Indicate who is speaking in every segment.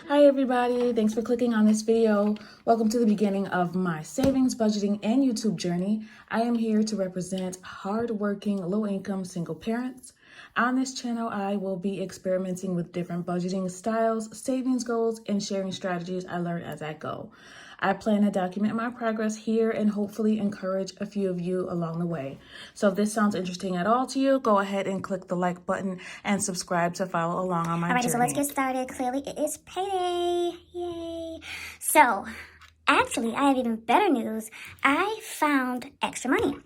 Speaker 1: Hi everybody, thanks for clicking on this video. Welcome to the beginning of my savings, budgeting, and YouTube journey. I am here to represent hardworking, low-income single parents. On this channel, I will be experimenting with different budgeting styles, savings goals, and sharing strategies I learn as I go. I plan to document my progress here and hopefully encourage a few of you along the way. So if this sounds interesting at all to you, go ahead and click the like button and subscribe to follow along on my journey.
Speaker 2: Alrighty, so let's get started. Clearly, it is payday. Yay. So, actually, I have even better news. I found extra money.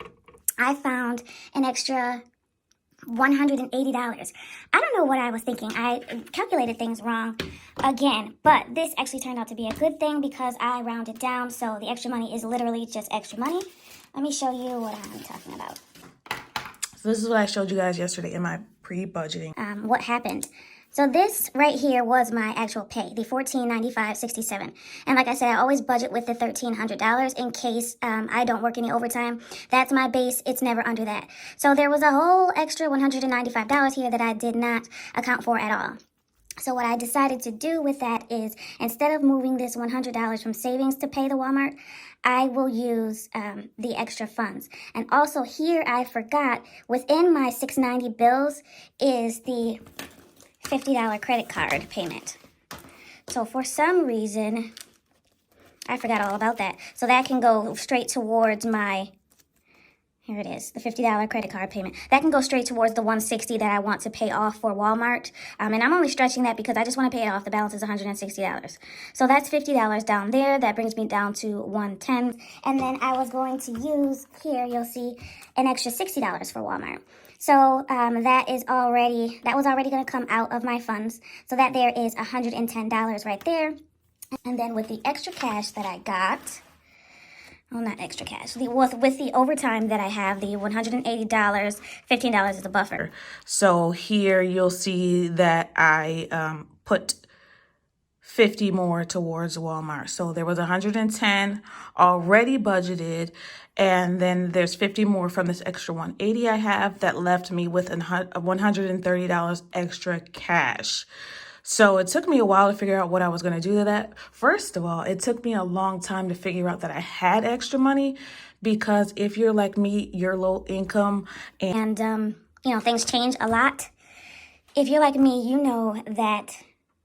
Speaker 2: I found an extra $180. I don't know what I was thinking. I calculated things wrong again, but this actually turned out to be a good thing because I rounded down, so the extra money is literally just extra money. Let me show you what I'm talking about.
Speaker 1: So this is what I showed you guys yesterday in my pre-budgeting.
Speaker 2: What happened? So this right here was my actual pay, the $14.95.67. And like I said, I always budget with the $1,300 in case I don't work any overtime. That's my base. It's never under that. So there was a whole extra $195 here that I did not account for at all. So what I decided to do with that is, instead of moving this $100 from savings to pay the Walmart, I will use the extra funds. And also here, I forgot, within my $690 bills is the $50 credit card payment. So for some reason, I forgot all about that. So that can go straight towards my, here it is, the $50 credit card payment. That can go straight towards the $160 that I want to pay off for Walmart. And I'm only stretching that because I just want to pay it off. The balance is $160. So that's $50 down there. That brings me down to $110. And then I was going to use, here you'll see, an extra $60 for Walmart. So that was already going to come out of my funds. So that there is $110 right there. And then with the extra cash that I got, well, not extra cash, with the overtime that I have, the $180, $15 is a buffer.
Speaker 1: So here you'll see that I put 50 more towards Walmart. So there was 110 already budgeted, and then there's 50 more from this extra 180 I have that left me with $130 extra cash. So it took me a while to figure out what I was going to do to that. First of all, it took me a long time to figure out that I had extra money, because if you're like me, you're low income
Speaker 2: and things change a lot. If you're like me, you know that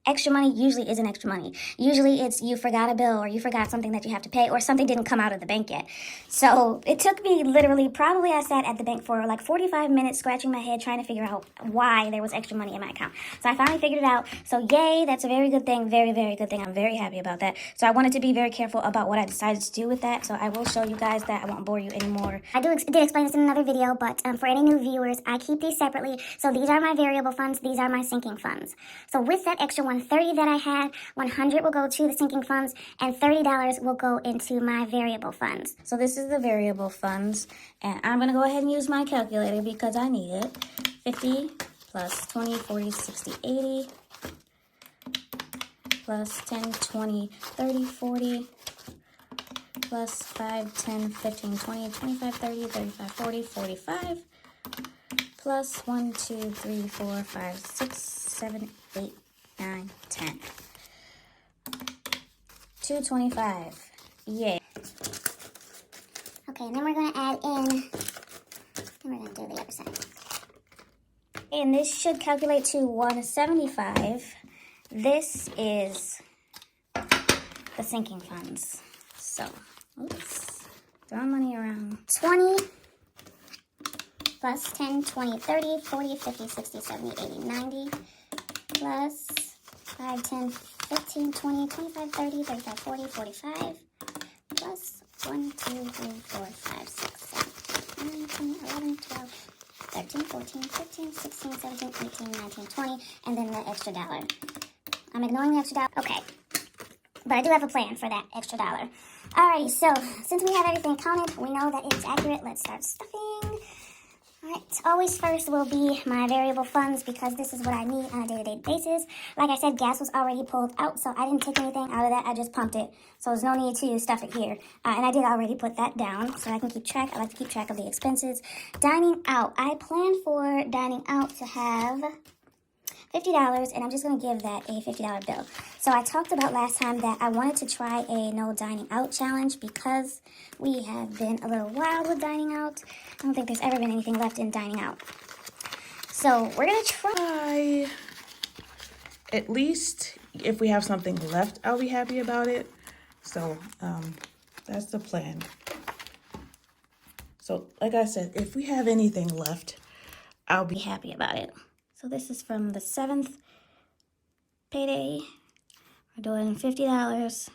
Speaker 2: extra money usually isn't extra money. Usually it's you forgot a bill, or you forgot something that you have to pay, or something didn't come out of the bank yet. So it took me literally, probably I sat at the bank for like 45 minutes scratching my head trying to figure out why there was extra money in my account. So I finally figured it out. So yay, that's a very good thing. Very, very good thing. I'm very happy about that. So I wanted to be very careful about what I decided to do with that. So I will show you guys that. I won't bore you anymore. I did explain this in another video, but for any new viewers, I keep these separately. So these are my variable funds. These are my sinking funds. So with that extra $130 that I had, $100 will go to the sinking funds, and $30 will go into my variable funds.
Speaker 1: So this is the variable funds, and I'm going to go ahead and use my calculator because I need it. 50 plus 20, 40, 60, 80 plus 10, 20, 30, 40 plus 5, 10, 15, 20, 25, 30, 35, 40, 45 plus 1, 2, 3, 4, 5, 6, 7, 8, 9, 10. 225. Yay.
Speaker 2: Okay, and then we're going to add in, and we're going to do the other side. And this should calculate to 175. This is the sinking funds. So, oops, throwing money around. 20 plus 10, 20, 30, 40, 50, 60, 70, 80, 90 plus 5, 10, 15, 20, 25, 30, 35, 40, 45 plus 1, 2, 3, 4, 5, 6, 7, 8, 9, 10, 11, 12, 13, 14, 15, 16, 17, 18, 19, 20, and then the extra dollar. I'm ignoring the extra dollar. Okay. But I do have a plan for that extra dollar. Alrighty, so since we have everything counted, we know that it's accurate. Let's start stuffing. Alright, always first will be my variable funds, because this is what I need on a day-to-day basis. Like I said, gas was already pulled out, so I didn't take anything out of that. I just pumped it. So there's no need to stuff it here. And I did already put that down so I can keep track. I like to keep track of the expenses. Dining out. I plan for dining out to have $50, and I'm just going to give that a $50 bill. So I talked about last time that I wanted to try a no dining out challenge because we have been a little wild with dining out. I don't think there's ever been anything left in dining out. So we're going to try.
Speaker 1: At least if we have something left, I'll be happy about it. So that's the plan. So like I said, if we have anything left, I'll be
Speaker 2: happy about it. So this is from the 7th payday. We're doing $50.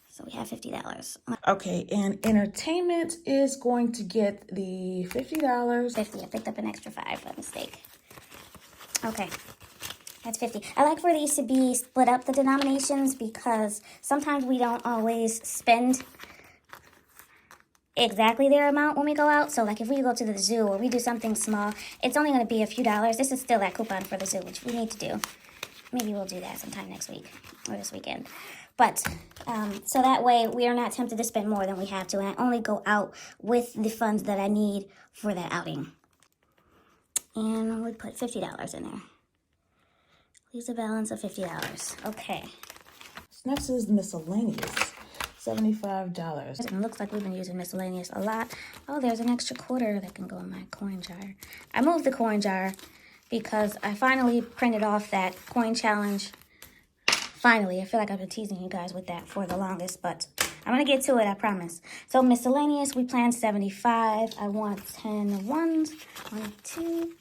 Speaker 2: So we have $50.
Speaker 1: Okay, and entertainment is going to get the $50.
Speaker 2: 50. I picked up an extra 5 by mistake. Okay. That's 50. I like for these to be split up, the denominations, because sometimes we don't always spend exactly their amount when we go out. So like if we go to the zoo or we do something small, it's only going to be a few dollars. This is still that coupon for the zoo, which we need to do. Maybe we'll do that sometime next week or this weekend. But so that way we are not tempted to spend more than we have to, and I only go out with the funds that I need for that outing. And we put $50 in there. Leaves a balance of $50. Okay.
Speaker 1: Next is miscellaneous, $75.
Speaker 2: And it looks like we've been using miscellaneous a lot. Oh, there's an extra quarter that can go in my coin jar. I moved the coin jar because I finally printed off that coin challenge. Finally, I feel like I've been teasing you guys with that for the longest, but I'm going to get to it, I promise. So miscellaneous, we planned 75. I want 10 ones. 1, 2,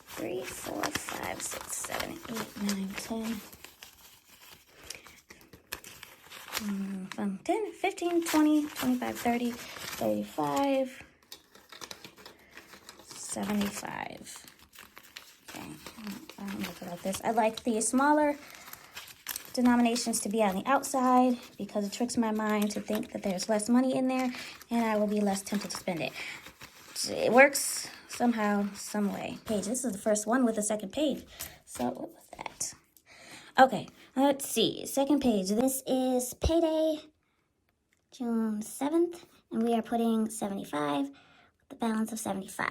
Speaker 2: 3, 4, 5, 6, 7, 8, 9, 10. From 10, 15, 20, 25, 30, 35, 75. Okay, I don't know about this. I like the smaller denominations to be on the outside because it tricks my mind to think that there's less money in there and I will be less tempted to spend it. It works somehow, some way. Page. This is the first one with the second page. So what was that? Okay, let's see. Second page. This is payday, June 7th, and we are putting 75 with the balance of 75.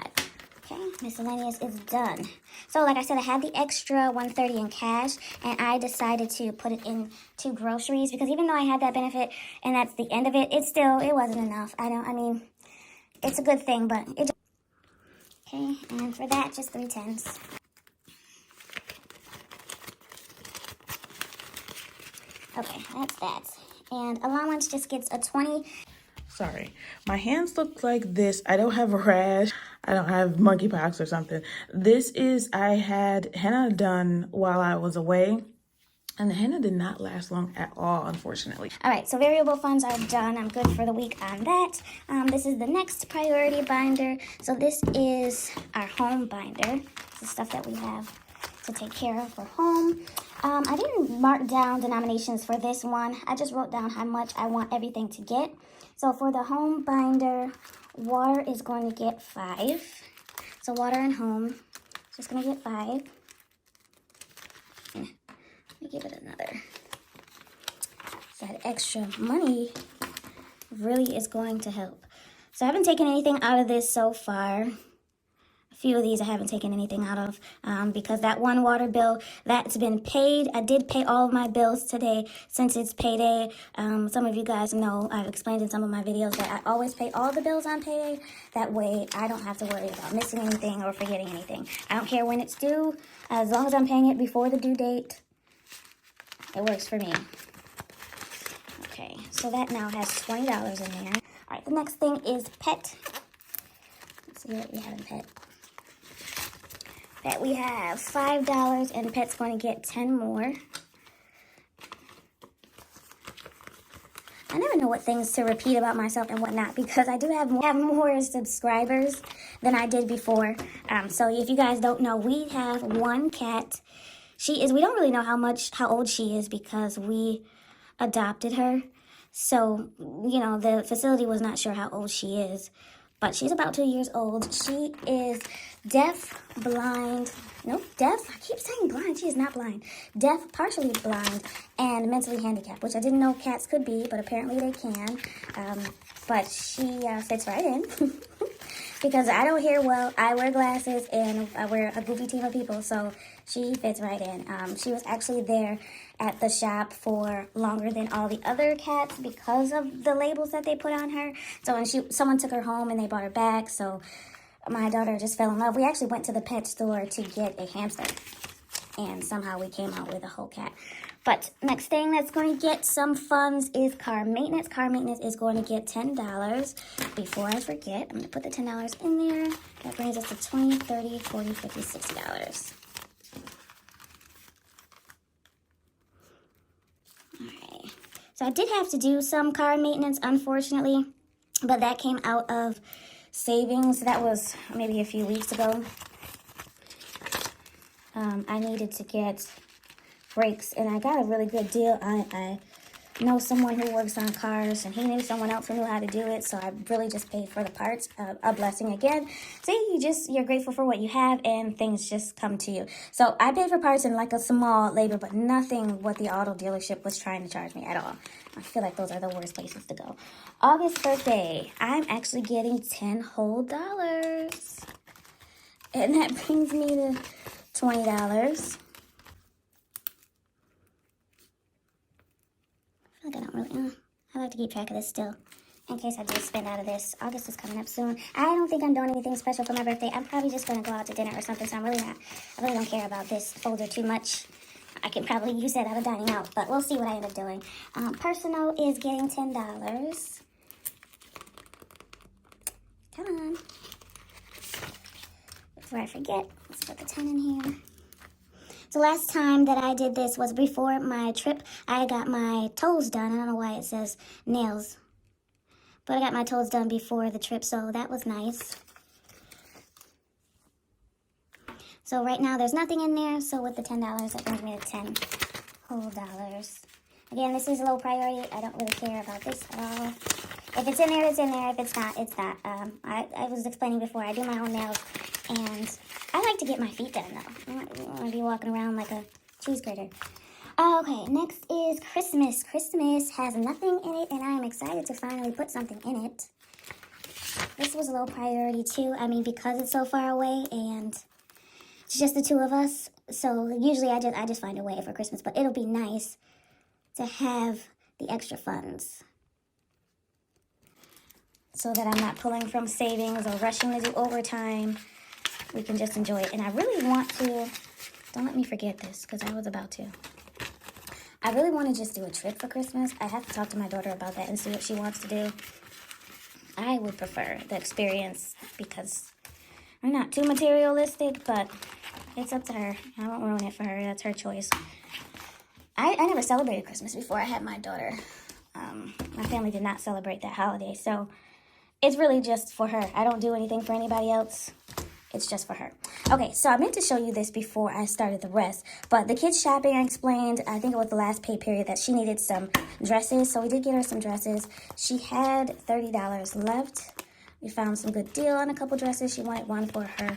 Speaker 2: Okay, miscellaneous is done. So like I said, I had the extra $130 in cash, and I decided to put it into groceries because even though I had that benefit and that's the end of it, it wasn't enough. I mean, it's a good thing, but it. Okay, and for that, just 3 10s. Okay, that's that. And allowance just gets a 20.
Speaker 1: Sorry, my hands look like this. I don't have a rash. I don't have monkeypox or something. This is, I had henna done while I was away, and the henna did not last long at all, unfortunately.
Speaker 2: All right, so variable funds are done. I'm good for the week on that. This is the next priority binder. So this is our home binder. It's the stuff that we have to take care of for home. I didn't mark down denominations for this one. I just wrote down how much I want everything to get. So for the home binder, water is going to get 5. So water and home is just going to get 5. Let me give it another. That extra money really is going to help. So I haven't taken anything out of this so far. A few of these I haven't taken anything out of because that one water bill, that's been paid. I did pay all of my bills today since it's payday. Some of you guys know, I've explained in some of my videos that I always pay all the bills on payday. That way I don't have to worry about missing anything or forgetting anything. I don't care when it's due. As long as I'm paying it before the due date, it works for me. Okay, so that now has $20 in there. All right, the next thing is pet. Let's see what we have in pet. Pet, we have $5, and pet's going to get 10 more. I never know what things to repeat about myself and whatnot because I do have more subscribers than I did before. So if you guys don't know, we have one cat. We don't really know how old she is because we adopted her. So, you know, the facility was not sure how old she is. But she's about 2 years old. She is deaf, blind. Nope, deaf. I keep saying blind. She is not blind. Deaf, partially blind, and mentally handicapped, which I didn't know cats could be, but apparently they can. But she fits right in. because I don't hear well. I wear glasses and I wear a goofy team of people, so she fits right in. She was actually there at the shop for longer than all the other cats because of the labels that they put on her. So when someone took her home and they brought her back, so my daughter just fell in love. We actually went to the pet store to get a hamster, and somehow we came out with a whole cat. But next thing that's going to get some funds is car maintenance. Car maintenance is going to get $10. Before I forget, I'm going to put the $10 in there. That brings us to $20, $30, $40, $50, $60. Alright. So I did have to do some car maintenance, unfortunately, but that came out of savings. That was maybe a few weeks ago. I needed to get brakes, and I got a really good deal. I know someone who works on cars, and he knew someone else who knew how to do it, so I really just paid for the parts. A blessing again. See, you're grateful for what you have, and things just come to you. So I paid for parts in like a small labor, but nothing what the auto dealership was trying to charge me at all. I feel like those are the worst places to go. August birthday, I'm actually getting $10 whole, and that brings me to $20. I don't really, I like to keep track of this still, in case I do spend out of this. August is coming up soon. I don't think I'm doing anything special for my birthday. I'm probably just going to go out to dinner or something, so I really don't care about this folder too much. I can probably use that out of dining out, but we'll see what I end up doing. Personal is getting $10. Come on. Before I forget, let's put the 10 in here. So last time that I did this was before my trip. I got my toes done. I don't know why it says nails, but I got my toes done before the trip, so that was nice. So right now there's nothing in there, so with the $10, that brings me to $10 whole. Again, this is low priority. I don't really care about this at all. If it's in there, it's in there. If it's not, it's not. I was explaining before, I do my own nails, and I like to get my feet done, though. I don't want to be walking around like a cheese grater. Okay, next is Christmas. Christmas has nothing in it, and I am excited to finally put something in it. This was a low priority, too. I mean, because it's so far away, and it's just the two of us. So usually I just find a way for Christmas, but it'll be nice to have the extra funds so that I'm not pulling from savings or rushing to do overtime. We can just enjoy it. And I really want to, don't let me forget this, because I was about to. I really want to just do a trip for Christmas. I have to talk to my daughter about that and see what she wants to do. I would prefer the experience because I'm not too materialistic, but it's up to her. I won't ruin it for her. That's her choice. I never celebrated Christmas before I had my daughter. My family did not celebrate that holiday, so it's really just for her. I don't do anything for anybody else. It's just for her. Okay, so I meant to show you this before I started the rest, but the kids shopping, I explained, I think it was the last pay period, that she needed some dresses, so we did get her some dresses. She had $30 left. We found some good deal on a couple dresses. She wanted one for her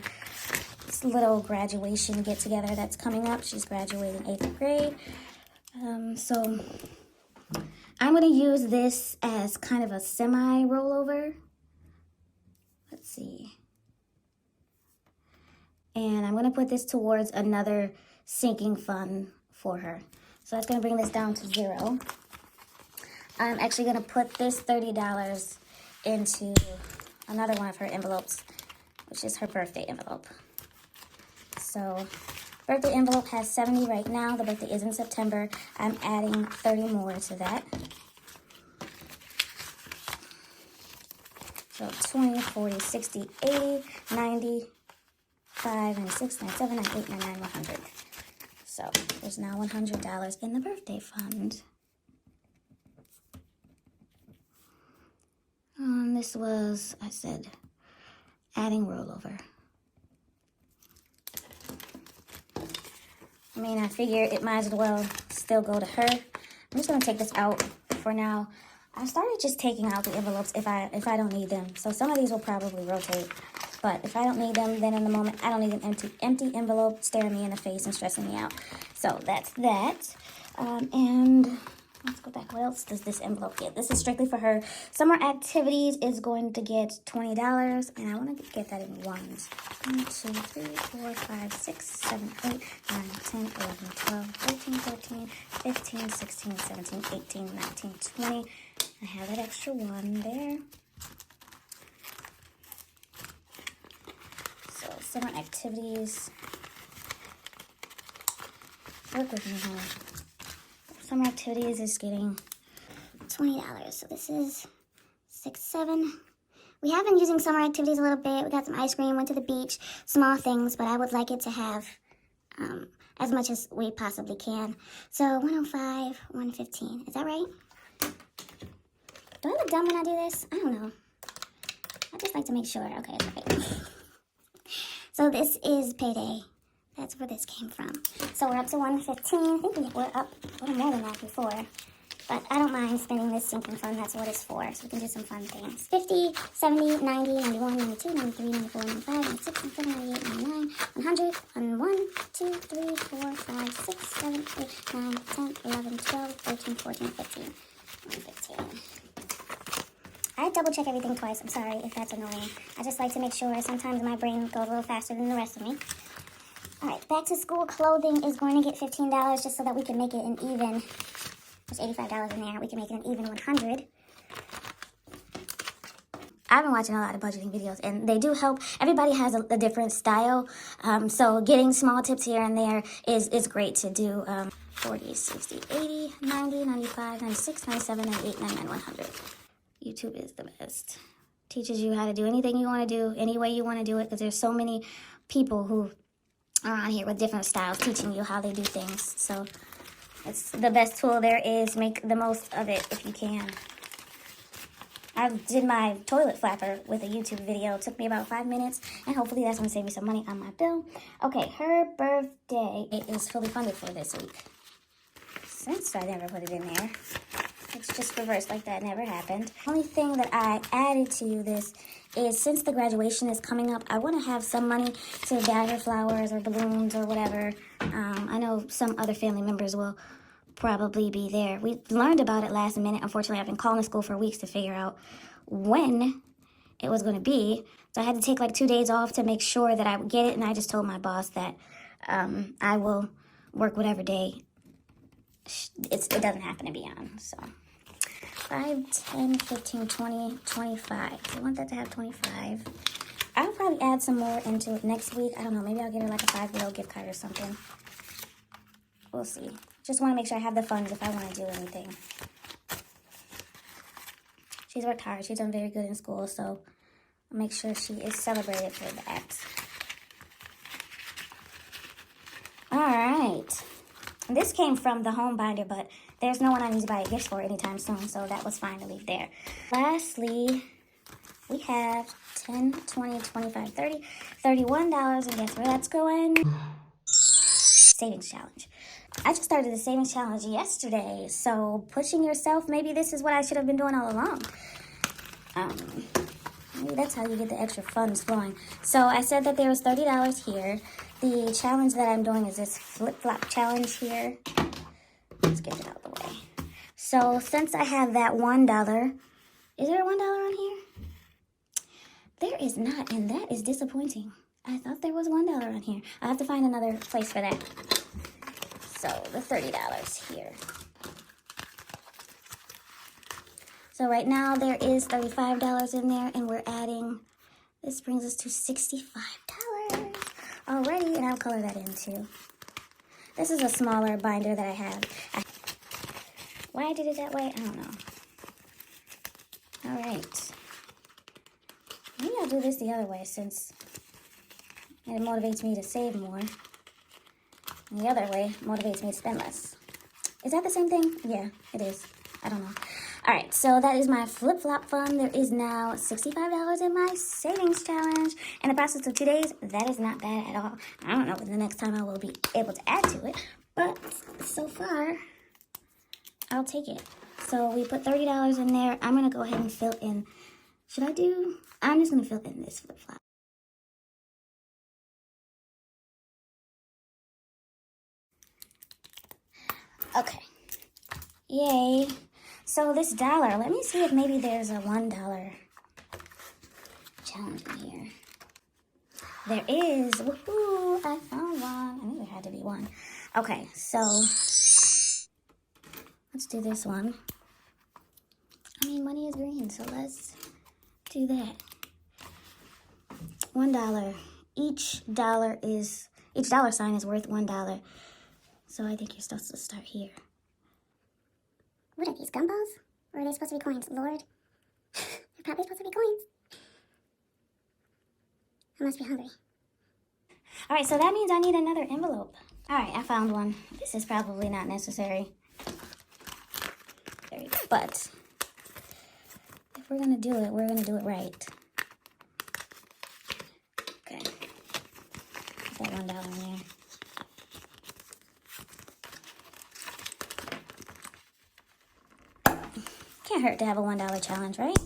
Speaker 2: little graduation get-together that's coming up. She's graduating 8th grade. So I'm going to use this as kind of a semi-rollover. Let's see. And I'm going to put this towards another sinking fund for her. So that's going to bring this down to $0. I'm actually going to put this $30 into another one of her envelopes, which is her birthday envelope. So birthday envelope has 70 right now. The birthday is in September. I'm adding 30 more to that. So 20, 40, 60, 80, 90, 5, 96, 97, 98, 99, 100. So there's now $100 in the birthday fund. This was, I said, adding rollover. I mean, I figure it might as well still go to her. I'm just going to take this out for now. I started just taking out the envelopes if I don't need them. So some of these will probably rotate. But if I don't need them, then in the moment, I don't need an empty envelope staring me in the face and stressing me out. So that's that. And Let's go back. What else does this envelope get? This is strictly for her. Summer activities is going to get $20, and I want to get that in ones. 1, 2, 3, 4, 5, 6, 7, 8, 9, 10, 11, 12, 13, 14, 15, 16, 17, 18, 19, 20. I have that extra one there. So summer activities. Work with me, honey. Summer activities is getting $20. So this is 6, 7. We have been using summer activities a little bit. We got some ice cream, went to the beach, small things, but I would like it to have as much as we possibly can. So 105, 115. Is that right? Do I look dumb when I do this? I don't know. I just like to make sure. Okay, it's right. So this is payday. That's where this came from. So we're up to 115. I think we were up a little more than that before. But I don't mind spending this sinking fund. That's what it's for. So we can do some fun things. 50, 70, 90, 91, 92, 93, 94, 95, 96, 97, 98, 99, 100, 101, 2, 3, 4, 5, 6, 7, 8, 9, 10, 11, 12, 13, 14, 15. 115. I double check everything twice. I'm sorry if that's annoying. I just like to make sure. Sometimes my brain goes a little faster than the rest of me. All right, back to school clothing is going to get $15 just so that we can make it an even. There's $85 in there. We can make it an even 100. I've been watching a lot of budgeting videos, and they do help. Everybody has a different style, so getting small tips here and there is great to do. 40, 60, 80, 90, 95, 96, 97, 98, 99, 100. YouTube is the best. Teaches you how to do anything you want to do, any way you want to do it, because there's so many people who are on here with different styles teaching you how they do things. So it's the best tool there is. Make the most of it if you can. I did my toilet flapper with a YouTube video. It took me about 5 minutes, and hopefully that's going to save me some money on my bill. Okay, her birthday is fully funded for this week. Since I never put it in there. It's just reversed like that never happened. The only thing that I added to this is since the graduation is coming up, I want to have some money to buy her flowers or balloons or whatever. I know some other family members will probably be there. We learned about it last minute. Unfortunately, I've been calling the school for weeks to figure out when it was going to be. So I had to take like 2 days off to make sure that I would get it. And I just told my boss that I will work whatever day it doesn't happen to be on. So 5, 10, 15, 20, 25. So I want that to have 25. I'll probably add some more into it next week. I don't know. Maybe I'll get her like a $5 gift card or something. We'll see. Just want to make sure I have the funds if I want to do anything. She's worked hard. She's done very good in school, so I'll make sure she is celebrated for that. All right. This came from the home binder, but there's no one I need to buy gifts for anytime soon, so that was fine to leave there. Lastly, we have 10, 20, 25, 30, $31, and guess where that's going? Savings challenge. I just started the savings challenge yesterday, so pushing yourself, maybe this is what I should have been doing all along. Maybe that's how you get the extra funds flowing. So I said that there was $30 here. The challenge that I'm doing is this flip-flop challenge here. Let's get it out of the way. So since I have that $1, is there a $1 on here? There is not, and that is disappointing. I thought there was $1 on here. I have to find another place for that. So the $30 here. So right now there is $35 in there, and we're adding, this brings us to $65 already, and I'll color that in too. This is a smaller binder that I have. Why I did it that way, I don't know. All right. Maybe I'll do this the other way since it motivates me to save more. And the other way motivates me to spend less. Is that the same thing? Yeah, it is. I don't know. All right, so that is my flip-flop fund. There is now $65 in my savings challenge. In the process of 2 days, that is not bad at all. I don't know when the next time I will be able to add to it, but so far, I'll take it. So we put $30 in there. I'm going to go ahead and fill in. I'm just going to fill in this flip-flop. Okay. Yay. So this dollar, let me see if maybe there's a $1 challenge in here. There is. Woohoo! I found one. I knew there had to be one. Okay, so let's do this one. I mean, money is green, so let's do that. $1. Each dollar sign is worth $1. So I think you're supposed to start here.
Speaker 3: What are these, gumballs? Or are they supposed to be coins? Lord. They're probably supposed to be coins. I must be hungry.
Speaker 2: All right, so that means I need another envelope. All right, I found one. This is probably not necessary. But if we're gonna do it, we're gonna do it right. Okay. Put that $1 in there. Can't hurt to have a $1 challenge, right?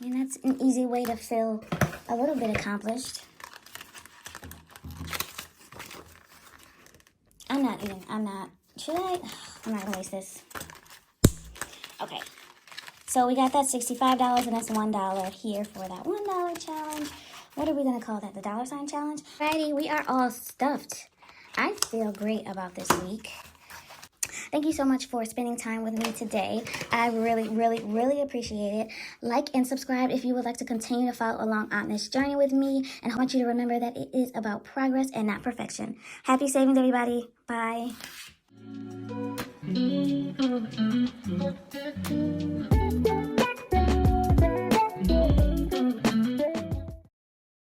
Speaker 2: And that's an easy way to feel a little bit accomplished. Should I? I'm not gonna waste this. Okay. So we got that $65 and that's $1 here for that $1 challenge. What are we gonna call that? The dollar sign challenge? Alrighty, we are all stuffed. I feel great about this week. Thank you so much for spending time with me today. I really, really, really appreciate it. Like and subscribe if you would like to continue to follow along on this journey with me. And I want you to remember that it is about progress and not perfection. Happy savings, everybody. Bye.